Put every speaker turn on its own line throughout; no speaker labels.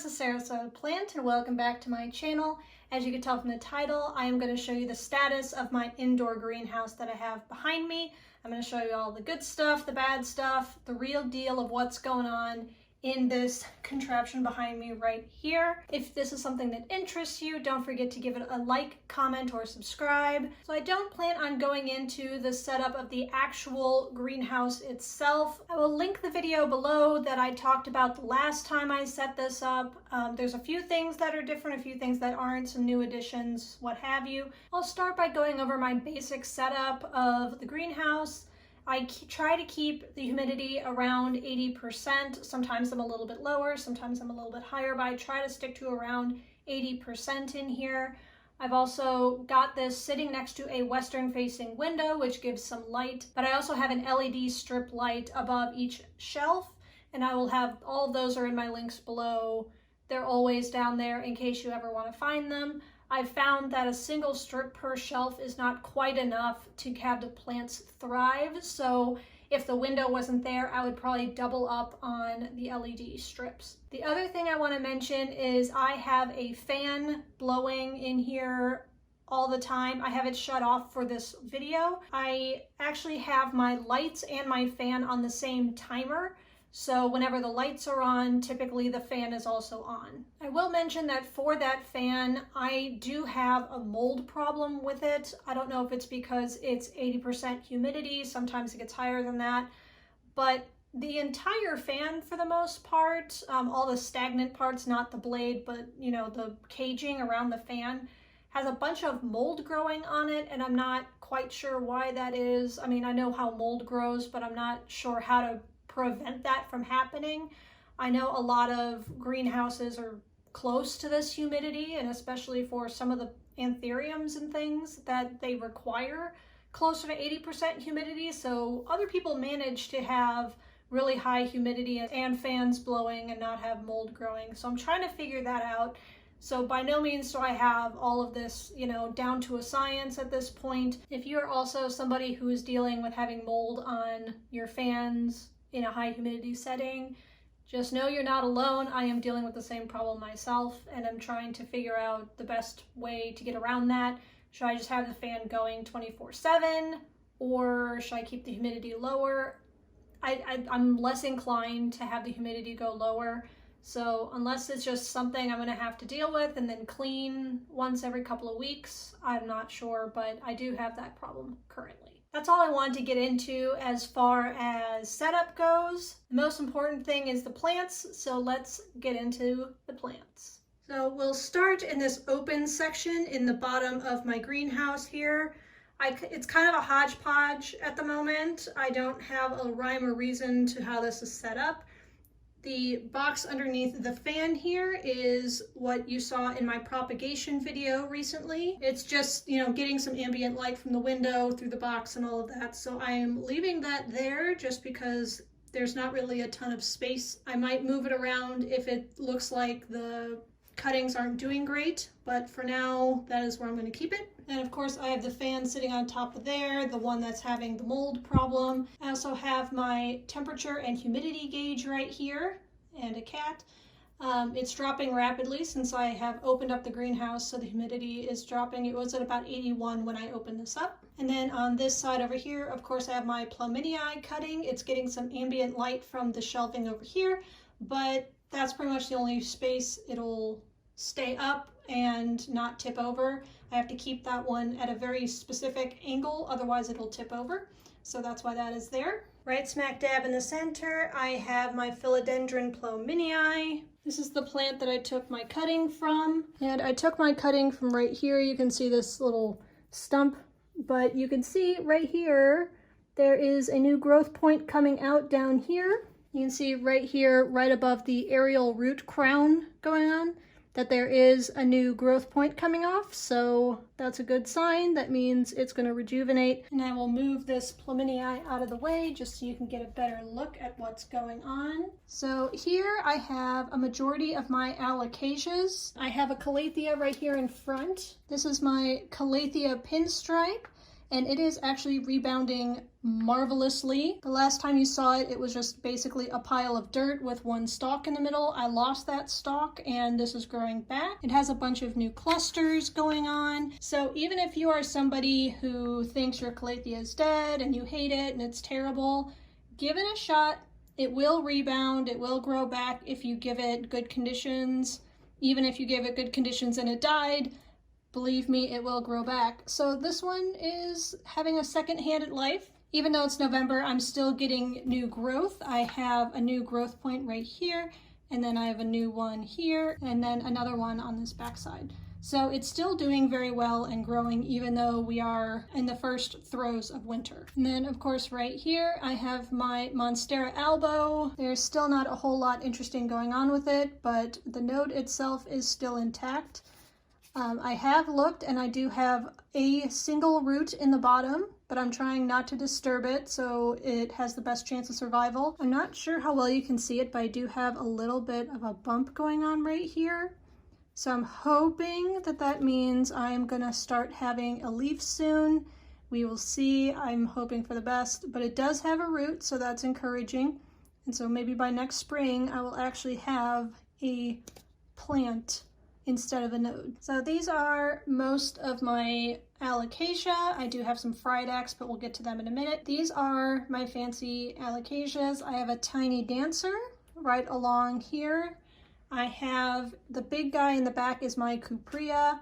this is soiledplant and welcome back to my channel. As you can tell from the title, I am going to show you the status of my indoor greenhouse that I have behind me. I'm going to show you all the good stuff, the bad stuff, the real deal of what's going on in this contraption behind me right here. If this is something that interests you, don't forget to give it a like, comment, or subscribe. So I don't plan on going into the setup of the actual greenhouse itself. I will link the video below that I talked about the last time I set this up. There's a few things that are different, a few things that aren't, some new additions, what have you. I'll start by going over my basic setup of the greenhouse. I try to keep the humidity around 80%. Sometimes I'm a little bit lower, sometimes I'm a little bit higher, but I try to stick to around 80% in here. I've also got this sitting next to a western facing window, which gives some light, but I also have an LED strip light above each shelf, and I will have all of those are in my links below. They're always down there in case you ever want to find them. I've found that a single strip per shelf is not quite enough to have the plants thrive. So if the window wasn't there, I would probably double up on the LED strips. The other thing I want to mention is I have a fan blowing in here all the time. I have it shut off for this video. I actually have my lights and my fan on the same timer. So whenever the lights are on, typically the fan is also on. I will mention that for that fan, I do have a mold problem with it. I don't know if it's because it's 80% humidity, sometimes it gets higher than that, but the entire fan for the most part, all the stagnant parts, not the blade, but you know, the caging around the fan, has a bunch of mold growing on it, and I'm not quite sure why that is. I mean, I know how mold grows, but I'm not sure how to prevent that from happening. I know a lot of greenhouses are close to this humidity, and especially for some of the anthuriums and things that they require closer to 80% humidity. So other people manage to have really high humidity and fans blowing and not have mold growing. So I'm trying to figure that out. So by no means do I have all of this, you know, down to a science at this point. If you're also somebody who is dealing with having mold on your fans in a high humidity setting, just know you're not alone. I am dealing with the same problem myself, and I'm trying to figure out the best way to get around that. Should I just have the fan going 24/7, or should I keep the humidity lower? I'm less inclined to have the humidity go lower. So unless it's just something I'm going to have to deal with and then clean once every couple of weeks, I'm not sure, but I do have that problem currently. That's all I wanted to get into as far as setup goes. The most important thing is the plants, so let's get into the plants. So we'll start in this open section in the bottom of my greenhouse here. It's kind of a hodgepodge at the moment. I don't have a rhyme or reason to how this is set up. The box underneath the fan here is what you saw in my propagation video recently. It's just, you know, getting some ambient light from the window through the box and all of that. So I am leaving that there just because there's not really a ton of space. I might move it around if it looks like the cuttings aren't doing great, but for now, that is where I'm going to keep it. And of course, I have the fan sitting on top of there, the one that's having the mold problem. I also have my temperature and humidity gauge right here, and a cat. It's dropping rapidly since I have opened up the greenhouse, so the humidity is dropping. It was at about 81 when I opened this up. And then on this side over here, of course, I have my Plumini Eye cutting. It's getting some ambient light from the shelving over here, but that's pretty much the only space it'll stay up and not tip over. I have to keep that one at a very specific angle, otherwise it'll tip over. So that's why that is there. Right smack dab in the center, I have my Philodendron Plumini Eye. This is the plant that I took my cutting from. And I took my cutting from right here. You can see this little stump, but you can see right here, there is a new growth point coming out down here. You can see right here, right above the aerial root crown going on, that there is a new growth point coming off, so that's a good sign. That means it's going to rejuvenate. And I will move this Plumini Eye out of the way just so you can get a better look at what's going on. So here I have a majority of my Allocasias. I have a Calathea right here in front. This is my Calathea pinstripe, and it is actually rebounding marvelously. The last time you saw it, it was just basically a pile of dirt with one stalk in the middle. I lost that stalk and this is growing back. It has a bunch of new clusters going on. So even if you are somebody who thinks your Calathea is dead and you hate it and it's terrible, give it a shot. It will rebound, it will grow back if you give it good conditions. Even if you gave it good conditions and it died, believe me, it will grow back. So this one is having a second-handed life. Even though it's November, I'm still getting new growth. I have a new growth point right here, and then I have a new one here, and then another one on this backside. So it's still doing very well and growing even though we are in the first throes of winter. And then of course right here I have my Monstera Elbow. There's still not a whole lot interesting going on with it, but the node itself is still intact. I have looked and I do have a single root in the bottom, but I'm trying not to disturb it so it has the best chance of survival. I'm not sure how well you can see it, but I do have a little bit of a bump going on right here. So I'm hoping that that means I'm gonna start having a leaf soon. We will see. I'm hoping for the best, but it does have a root, so that's encouraging. And so maybe by next spring, I will actually have a plant instead of a node. So these are most of my Allocasia. I do have some Fridax, but we'll get to them in a minute. These are my fancy Allocasias. I have a tiny dancer right along here. I have the big guy in the back is my Cuprea.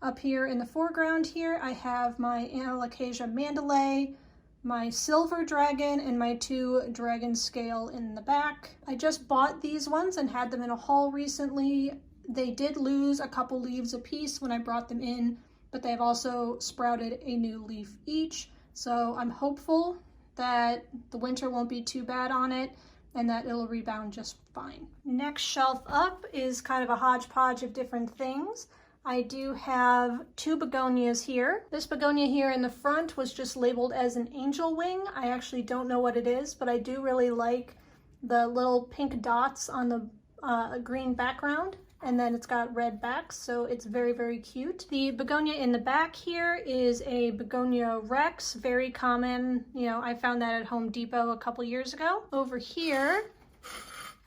Up here in the foreground here, I have my Allocasia Mandalay, my silver dragon, and my two dragon scale in the back. I just bought these ones and had them in a haul recently. They did lose a couple leaves apiece when I brought them in, but they've also sprouted a new leaf each. So I'm hopeful that the winter won't be too bad on it and that it'll rebound just fine. Next shelf up is kind of a hodgepodge of different things. I do have two begonias here. This begonia here in the front was just labeled as an angel wing. I actually don't know what it is, but I do really like the little pink dots on the green background. And then it's got red backs, so it's very, very cute. The begonia in the back here is a Begonia Rex, very common. You know, I found that at Home Depot a couple years ago. Over here,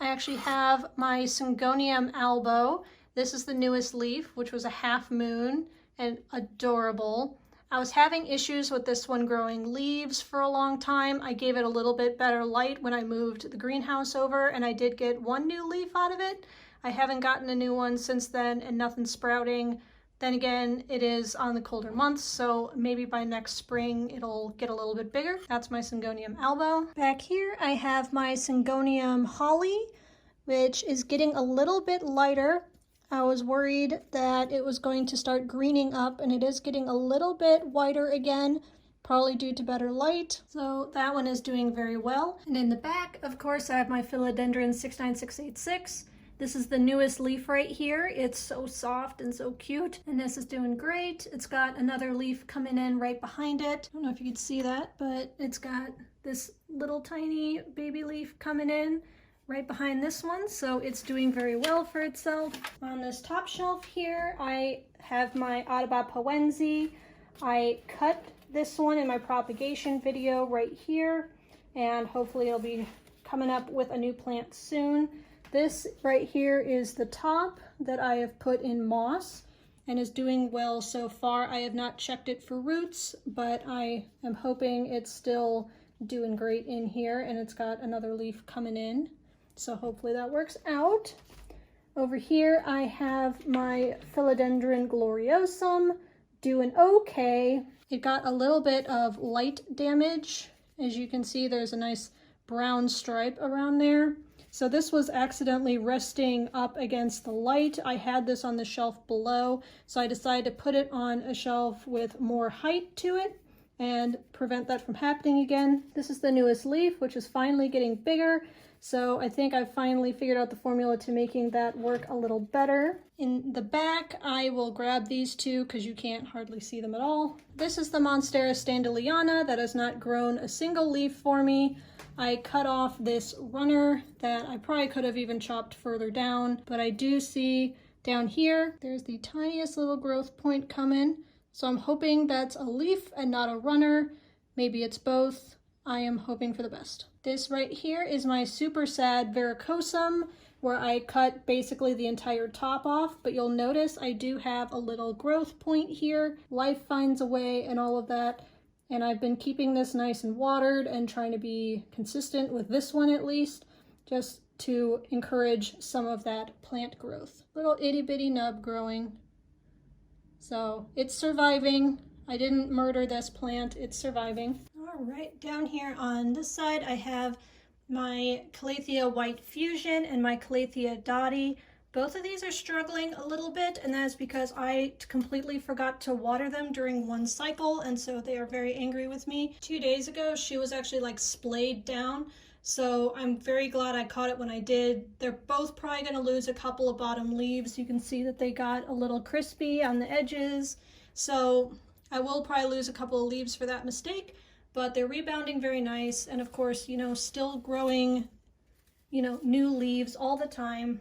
I actually have my Syngonium Elbow. This is the newest leaf, which was a half moon and adorable. I was having issues with this one growing leaves for a long time. I gave it a little bit better light when I moved the greenhouse over, and I did get one new leaf out of it. I haven't gotten a new one since then and nothing's sprouting. Then again, it is on the colder months, so maybe by next spring it'll get a little bit bigger. That's my Syngonium Elbow. Back here I have my Syngonium Holly, which is getting a little bit lighter. I was worried that it was going to start greening up, and it is getting a little bit whiter again, probably due to better light. So that one is doing very well. And in the back, of course, I have my Philodendron 69686. This is the newest leaf right here. It's so soft and so cute, and this is doing great. It's got another leaf coming in right behind it. I don't know if you can see that, but it's got this little tiny baby leaf coming in right behind this one, so it's doing very well for itself. On this top shelf here, I have my Audaba Poenzi. I cut this one in my propagation video right here, and hopefully it'll be coming up with a new plant soon. This right here is the top that I have put in moss and is doing well so far. I have not checked it for roots, but I am hoping it's still doing great in here, and it's got another leaf coming in. So hopefully that works out. Over here I have my Philodendron Gloriosum doing okay. It got a little bit of light damage. As you can see, there's a nice brown stripe around there. So this was accidentally resting up against the light. I had this on the shelf below, so I decided to put it on a shelf with more height to it and prevent that from happening again. This is the newest leaf, which is finally getting bigger. So I think I've finally figured out the formula to making that work a little better. In the back, I will grab these two because you can't hardly see them at all. This is the Monstera Standeliana that has not grown a single leaf for me. I cut off this runner that I probably could have even chopped further down, but I do see down here, there's the tiniest little growth point coming. So I'm hoping that's a leaf and not a runner. Maybe it's both. I am hoping for the best. This right here is my super sad Varicosum, where I cut basically the entire top off, but you'll notice I do have a little growth point here. Life finds a way and all of that. And I've been keeping this nice and watered and trying to be consistent with this one at least, just to encourage some of that plant growth. Little itty bitty nub growing. So it's surviving. I didn't murder this plant, it's surviving. All right, down here on this side, I have my Calathea White Fusion and my Calathea Dotty. Both of these are struggling a little bit, and that is because I completely forgot to water them during one cycle, and so they are very angry with me. 2 days ago, she was actually like splayed down, so I'm very glad I caught it when I did. They're both probably going to lose a couple of bottom leaves. You can see that they got a little crispy on the edges, so I will probably lose a couple of leaves for that mistake, but they're rebounding very nice, and of course, you know, still growing, you know, new leaves all the time,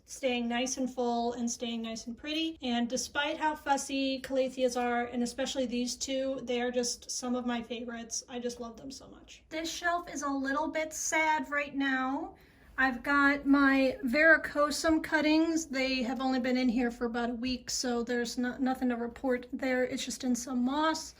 staying nice and full and staying nice and pretty. And despite how fussy Calatheas are, and especially these two, they are just some of my favorites. I just love them so much. This shelf is a little bit sad right now. I've got my Varicosum cuttings. They have only been in here for about a week, so there's nothing to report there. It's just in some moss.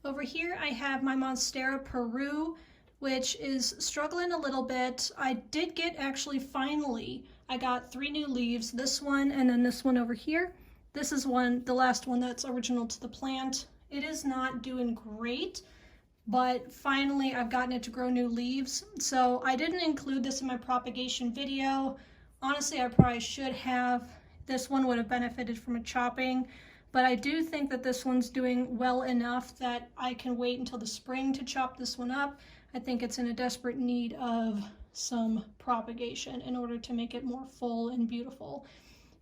Over here I have my Monstera Peru, which is struggling a little bit. I did get actually finally, I got 3 new leaves, this one and then this one over here. This is the last one that's original to the plant. It is not doing great, but finally I've gotten it to grow new leaves. So I didn't include this in my propagation video. Honestly, I probably should have. This one would have benefited from a chopping, but I do think that this one's doing well enough that I can wait until the spring to chop this one up. I think it's in a desperate need of some propagation in order to make it more full and beautiful.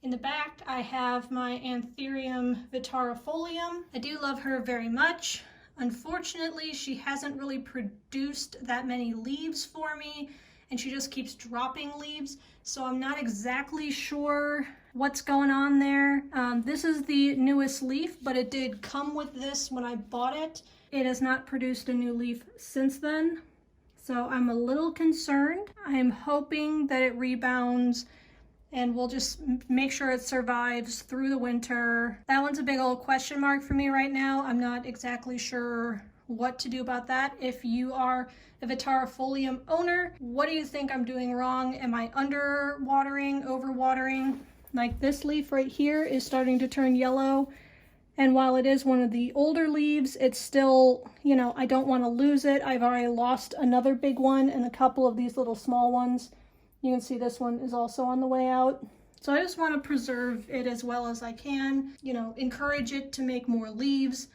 In the back, I have my Anthurium vitarifolium. I do love her very much. Unfortunately, she hasn't really produced that many leaves for me, and she just keeps dropping leaves, so I'm not exactly sure what's going on there. This is the newest leaf, but it did come with this when I bought it. It has not produced a new leaf since then, so I'm a little concerned. I'm hoping that it rebounds and we'll just make sure it survives through the winter. That one's a big old question mark for me right now. I'm not exactly sure what to do about that. If you are a vitarifolium owner, what do you think I'm doing wrong? Am I underwatering, overwatering? Like this leaf right here is starting to turn yellow. And while it is one of the older leaves, it's still, you know, I don't want to lose it. I've already lost another big one and a couple of these little small ones. You can see this one is also on the way out. So I just want to preserve it as well as I can, you know, encourage it to make more leaves,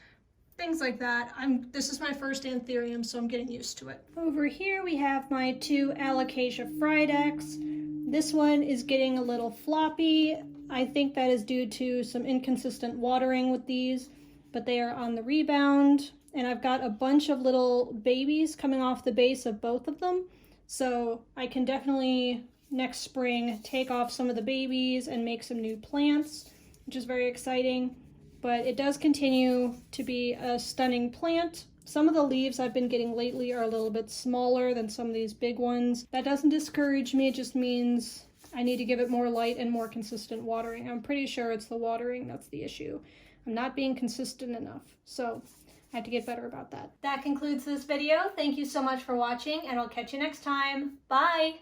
things like that. This is my first Anthurium, so I'm getting used to it. Over here we have my 2 Alocasia Fridex. This one is getting a little floppy. I think that is due to some inconsistent watering with these, but they are on the rebound. And I've got a bunch of little babies coming off the base of both of them. So I can definitely next spring take off some of the babies and make some new plants, which is very exciting. But it does continue to be a stunning plant. Some of the leaves I've been getting lately are a little bit smaller than some of these big ones. That doesn't discourage me, it just means I need to give it more light and more consistent watering. I'm pretty sure it's the watering that's the issue. I'm not being consistent enough, so I have to get better about that. That concludes this video. Thank you so much for watching, and I'll catch you next time. Bye!